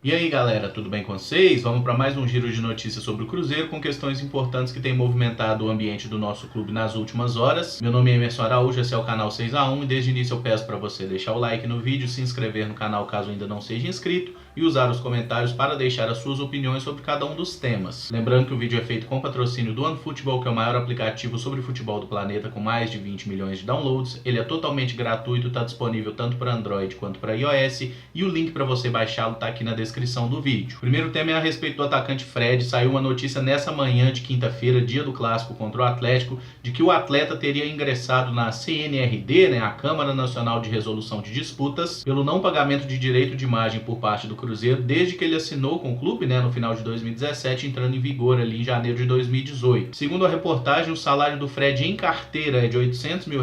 E aí galera, tudo bem com vocês? Vamos para mais um giro de notícias sobre o Cruzeiro com questões importantes que têm movimentado o ambiente do nosso clube nas últimas horas. Meu nome é Emerson Araújo, esse é o canal 6x1 e desde o início eu peço para você deixar o like no vídeo, se inscrever no canal caso ainda não seja inscrito e usar os comentários para deixar as suas opiniões sobre cada um dos temas. Lembrando que o vídeo é feito com patrocínio do OneFootball, que é o maior aplicativo sobre futebol do planeta com mais de 20 milhões de downloads. Ele é totalmente gratuito, está disponível tanto para Android quanto para iOS e o link para você baixá-lo está aqui na descrição do vídeo. O primeiro tema é a respeito do atacante Fred. Saiu uma notícia nessa manhã de quinta-feira, dia do clássico contra o Atlético, de que o atleta teria ingressado na CNRD, a Câmara Nacional de Resolução de Disputas, pelo não pagamento de direito de imagem por parte do Cruzeiro desde que ele assinou com o clube, no final de 2017, entrando em vigor ali em janeiro de 2018. Segundo a reportagem, o salário do Fred em carteira é de R$800 mil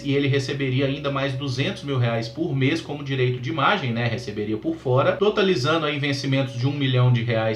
e ele receberia ainda mais R$200 mil por mês como direito de imagem, receberia por fora, totalizando aí vencimentos de R$1 milhão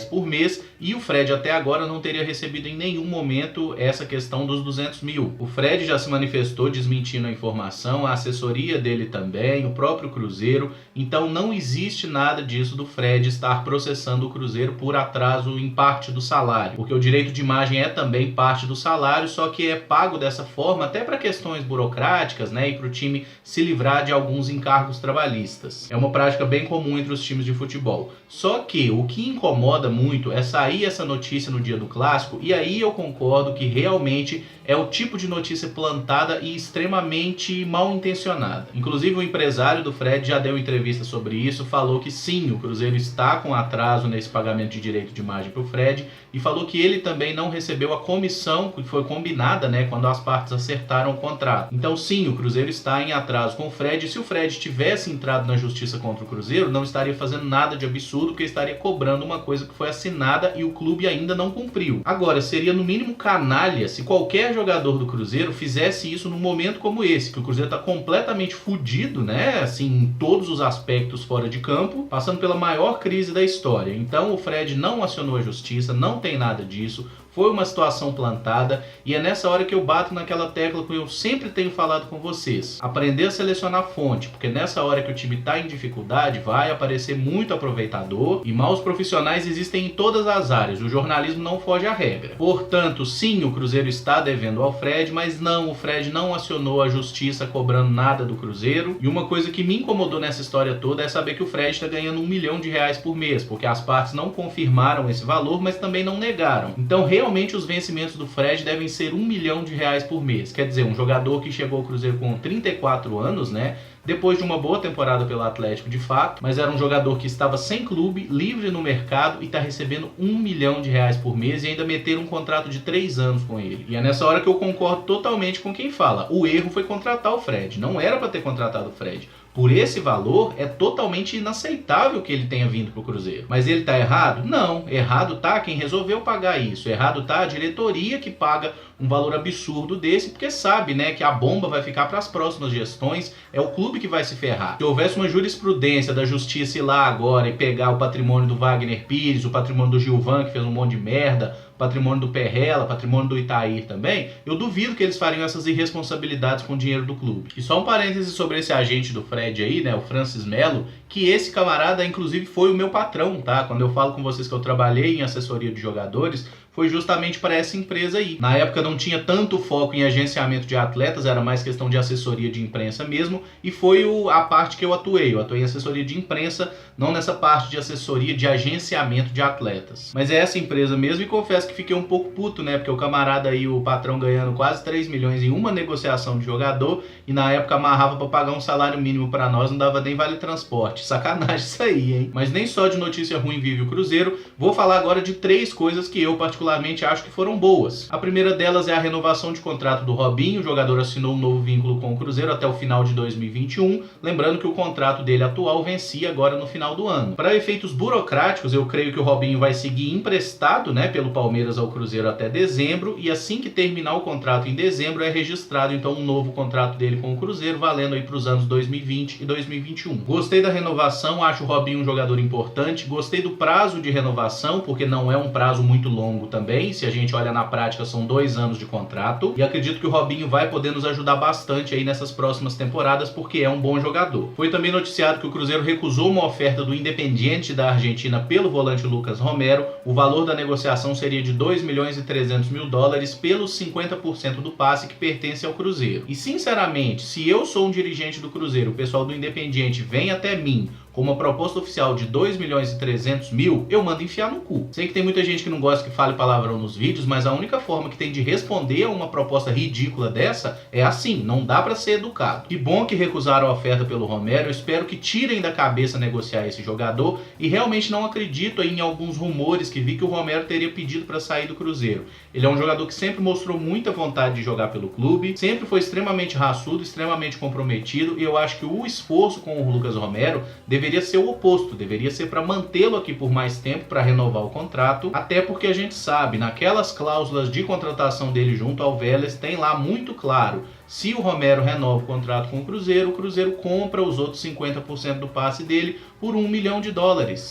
por mês, e o Fred até agora não teria recebido em nenhum momento essa questão dos R$200 mil. O Fred já se manifestou desmentindo a informação, a assessoria dele também, o próprio Cruzeiro, então não existe nada disso do Fred estar processando o Cruzeiro por atraso em parte do salário, porque o direito de imagem é também parte do salário, só que é pago dessa forma até para questões burocráticas, e para o time se livrar de alguns encargos trabalhistas. É uma prática bem comum entre os times de futebol. Só que o que incomoda muito é sair essa notícia no dia do clássico, e aí eu concordo que realmente é o tipo de notícia plantada e extremamente mal intencionada. Inclusive o empresário do Fred já deu entrevista sobre isso, falou que sim, o Cruzeiro está com atraso nesse pagamento de direito de imagem para o Fred, e falou que ele também não recebeu a comissão que foi combinada, quando as partes acertaram o contrato. Então sim, o Cruzeiro está em atraso com o Fred, e se o Fred tivesse entrado na justiça contra o Cruzeiro, não estaria fazendo nada de absurdo, porque estaria cobrando uma coisa que foi assinada e o clube ainda não cumpriu. Agora, seria no mínimo canalha se qualquer jogador do Cruzeiro fizesse isso num momento como esse, que o Cruzeiro está completamente fudido, assim, em todos os aspectos fora de campo, passando pela maior crise da história. Então o Fred não acionou a justiça, não tem nada disso. Foi uma situação plantada e é nessa hora que eu bato naquela tecla que eu sempre tenho falado com vocês. Aprender a selecionar fonte, porque nessa hora que o time está em dificuldade vai aparecer muito aproveitador e maus profissionais existem em todas as áreas. O jornalismo não foge à regra. Portanto, sim, o Cruzeiro está devendo ao Fred, mas não, o Fred não acionou a justiça cobrando nada do Cruzeiro. E uma coisa que me incomodou nessa história toda é saber que o Fred está ganhando R$1 milhão por mês, porque as partes não confirmaram esse valor, mas também não negaram. Então, realmente os vencimentos do Fred devem ser R$1 milhão por mês. Quer dizer, um jogador que chegou ao Cruzeiro com 34 anos, depois de uma boa temporada pelo Atlético de fato, mas era um jogador que estava sem clube, livre no mercado e está recebendo R$1 milhão por mês e ainda meter um contrato de 3 anos com ele. E é nessa hora que eu concordo totalmente com quem fala. O erro foi contratar o Fred. Não era para ter contratado o Fred. Por esse valor, é totalmente inaceitável que ele tenha vindo para o Cruzeiro. Mas ele está errado? Não. Errado tá quem resolveu pagar isso. Errado tá a diretoria que paga um valor absurdo desse, porque sabe, que a bomba vai ficar para as próximas gestões, é o clube que vai se ferrar. Se houvesse uma jurisprudência da justiça ir lá agora e pegar o patrimônio do Wagner Pires, o patrimônio do Gilvan, que fez um monte de merda, patrimônio do Perrella, patrimônio do Itair também, eu duvido que eles fariam essas irresponsabilidades com o dinheiro do clube. E só um parêntese sobre esse agente do Fred aí, o Francis Melo, que esse camarada inclusive foi o meu patrão, tá? Quando eu falo com vocês que eu trabalhei em assessoria de jogadores, foi justamente para essa empresa aí. Na época não tinha tanto foco em agenciamento de atletas, era mais questão de assessoria de imprensa mesmo, e foi a parte que eu atuei. Eu atuei em assessoria de imprensa, não nessa parte de assessoria de agenciamento de atletas. Mas é essa empresa mesmo, e confesso que fiquei um pouco puto, porque o camarada aí, o patrão ganhando quase 3 milhões em uma negociação de jogador, e na época amarrava para pagar um salário mínimo para nós, não dava nem vale transporte. Sacanagem isso aí, hein? Mas nem só de notícia ruim vive o Cruzeiro. Vou falar agora de 3 coisas que eu particularmente acho que foram boas. A primeira delas é a renovação de contrato do Robinho. O jogador assinou um novo vínculo com o Cruzeiro até o final de 2021, lembrando que o contrato dele atual vencia agora no final do ano. Para efeitos burocráticos, eu creio que o Robinho vai seguir emprestado, pelo Palmeiras ao Cruzeiro até dezembro, e assim que terminar o contrato em dezembro é registrado então um novo contrato dele com o Cruzeiro, valendo aí para os anos 2020 e 2021. Gostei da renovação, acho o Robinho um jogador importante, gostei do prazo de renovação, porque não é um prazo muito longo também. Se a gente olha na prática, são 2 anos de contrato. E acredito que o Robinho vai poder nos ajudar bastante aí nessas próximas temporadas, porque é um bom jogador. Foi também noticiado que o Cruzeiro recusou uma oferta do Independiente da Argentina pelo volante Lucas Romero. O valor da negociação seria de 2.300.000 dólares pelos 50% do passe que pertence ao Cruzeiro. E sinceramente, se eu sou um dirigente do Cruzeiro, o pessoal do Independiente vem até mim com uma proposta oficial de 2.300.000, eu mando enfiar no cu. Sei que tem muita gente que não gosta que fale palavrão nos vídeos, mas a única forma que tem de responder a uma proposta ridícula dessa é assim, não dá pra ser educado. Que bom que recusaram a oferta pelo Romero, eu espero que tirem da cabeça negociar esse jogador e realmente não acredito aí em alguns rumores que vi que o Romero teria pedido pra sair do Cruzeiro. Ele é um jogador que sempre mostrou muita vontade de jogar pelo clube, sempre foi extremamente raçudo, extremamente comprometido, e eu acho que o esforço com o Lucas Romero deveria ser o oposto, deveria ser para mantê-lo aqui por mais tempo, para renovar o contrato, até porque a gente sabe, naquelas cláusulas de contratação dele junto ao Vélez, tem lá muito claro, se o Romero renova o contrato com o Cruzeiro compra os outros 50% do passe dele por $1 milhão.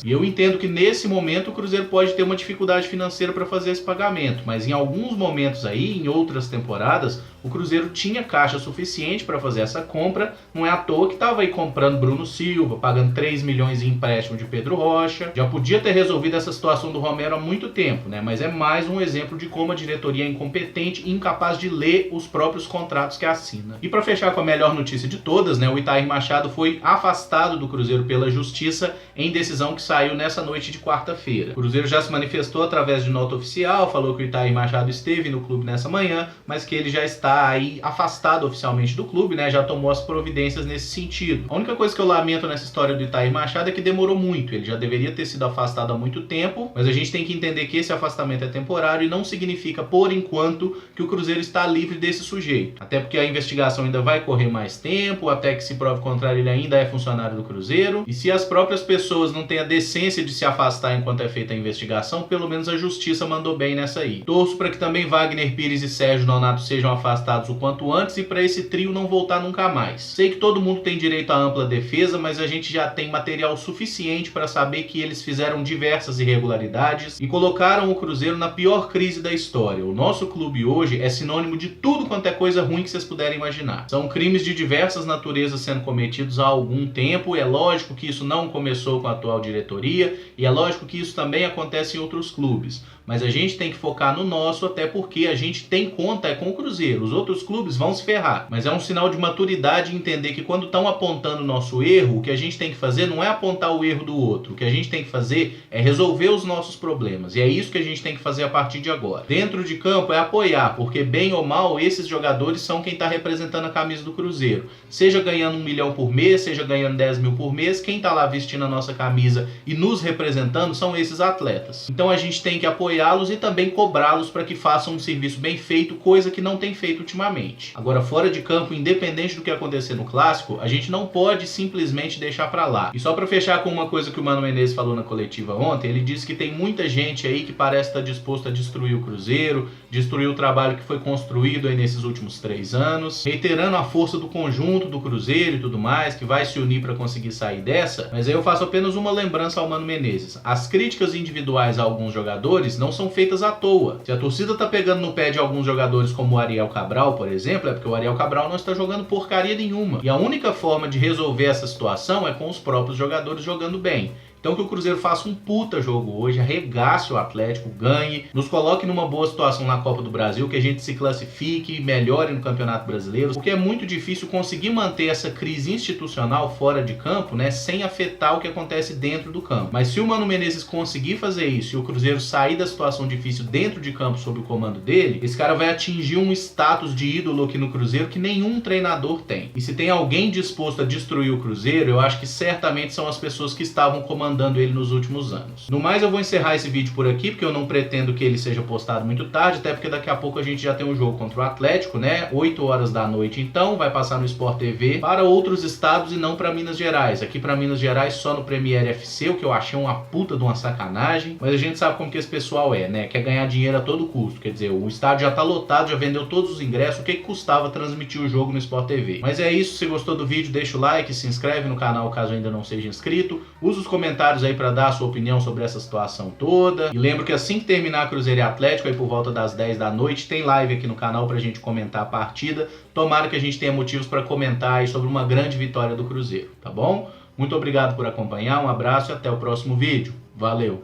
E eu entendo que nesse momento o Cruzeiro pode ter uma dificuldade financeira para fazer esse pagamento, mas em alguns momentos aí, em outras temporadas, o Cruzeiro tinha caixa suficiente para fazer essa compra. Não é à toa que estava aí comprando Bruno Silva, pagando 3 milhões em empréstimo de Pedro Rocha. Já podia ter resolvido essa situação do Romero há muito tempo, né? Mas é mais um exemplo de como a diretoria é incompetente e incapaz de ler os próprios contratos que assina. E para fechar com a melhor notícia de todas, né? O Itair Machado foi afastado do Cruzeiro pela Justiça em decisão que saiu nessa noite de quarta-feira. O Cruzeiro já se manifestou através de nota oficial, falou que o Itair Machado esteve no clube nessa manhã, mas que ele já está aí afastado oficialmente do clube, né? Já tomou as providências nesse sentido. A única coisa que eu lamento nessa história do Itair Machado é que demorou muito. Ele já deveria ter sido afastado há muito tempo, mas a gente tem que entender que esse afastamento é temporário e não significa, por enquanto, que o Cruzeiro está livre desse sujeito. Até porque a investigação ainda vai correr mais tempo, até que se prove o contrário, ele ainda é funcionário do Cruzeiro. E se as próprias pessoas não têm a decência de se afastar enquanto é feita a investigação, pelo menos a justiça mandou bem nessa aí. Torço para que também Wagner Pires e Sérgio Nonato sejam afastados o quanto antes e para esse trio não voltar nunca mais. Sei que todo mundo tem direito à ampla defesa, mas a gente já tem material suficiente para saber que eles fizeram diversas irregularidades e colocaram o Cruzeiro na pior crise da história. O nosso clube hoje é sinônimo de tudo quanto é coisa ruim que vocês puderem imaginar. São crimes de diversas naturezas sendo cometidos há algum tempo. É lógico que isso não começou com a atual diretoria e é lógico que isso também acontece em outros clubes. Mas a gente tem que focar no nosso, até porque a gente tem conta com o Cruzeiro. Os outros clubes vão se ferrar. Mas é um sinal de maturidade entender que quando estão apontando o nosso erro, o que a gente tem que fazer não é apontar o erro do outro. O que a gente tem que fazer é resolver os nossos problemas. E é isso que a gente tem que fazer a partir de agora. Dentro de campo é apoiar, porque bem ou mal, esses jogadores são quem está representando a camisa do Cruzeiro. Seja ganhando 1 milhão por mês, seja ganhando 10 mil por mês, quem está lá vestindo a nossa camisa e nos representando são esses atletas. Então a gente tem que apoiá-los e também cobrá-los para que façam um serviço bem feito, coisa que não tem feito ultimamente. Agora, fora de campo, independente do que acontecer no Clássico, a gente não pode simplesmente deixar para lá. E só para fechar com uma coisa que o Mano Menezes falou na coletiva ontem, ele disse que tem muita gente aí que parece estar disposta a destruir o Cruzeiro, destruir o trabalho que foi construído aí nesses últimos 3 anos, reiterando a força do conjunto do Cruzeiro e tudo mais, que vai se unir para conseguir sair dessa. Mas aí eu faço apenas uma lembrança ao Mano Menezes. As críticas individuais a alguns jogadores não são feitas à toa. Se a torcida tá pegando no pé de alguns jogadores como o Ariel Cabral, por exemplo, é porque o Ariel Cabral não está jogando porcaria nenhuma. E a única forma de resolver essa situação é com os próprios jogadores jogando bem. Então que o Cruzeiro faça um puta jogo hoje, arregace o Atlético, ganhe, nos coloque numa boa situação na Copa do Brasil, que a gente se classifique, melhore no Campeonato Brasileiro, porque é muito difícil conseguir manter essa crise institucional fora de campo, né, sem afetar o que acontece dentro do campo. Mas se o Mano Menezes conseguir fazer isso e o Cruzeiro sair da situação difícil dentro de campo sob o comando dele, esse cara vai atingir um status de ídolo aqui no Cruzeiro que nenhum treinador tem. E se tem alguém disposto a destruir o Cruzeiro, eu acho que certamente são as pessoas que estavam comandando ele nos últimos anos. No mais, eu vou encerrar esse vídeo por aqui, porque eu não pretendo que ele seja postado muito tarde, até porque daqui a pouco a gente já tem um jogo contra o Atlético, né? 8 horas da noite, então, vai passar no Sport TV para outros estados e não para Minas Gerais. Aqui para Minas Gerais só no Premier FC, o que eu achei uma puta de uma sacanagem, mas a gente sabe como que esse pessoal é, né? Quer ganhar dinheiro a todo custo, quer dizer, o estádio já tá lotado, já vendeu todos os ingressos, o que custava transmitir o jogo no Sport TV? Mas é isso, se gostou do vídeo, deixa o like, se inscreve no canal caso ainda não seja inscrito, usa os comentários comentários aí para dar a sua opinião sobre essa situação toda. E lembro que assim que terminar Cruzeiro e Atlético, aí por volta das 10 da noite, tem live aqui no canal pra gente comentar a partida. Tomara que a gente tenha motivos para comentar aí sobre uma grande vitória do Cruzeiro, tá bom? Muito obrigado por acompanhar, um abraço e até o próximo vídeo. Valeu!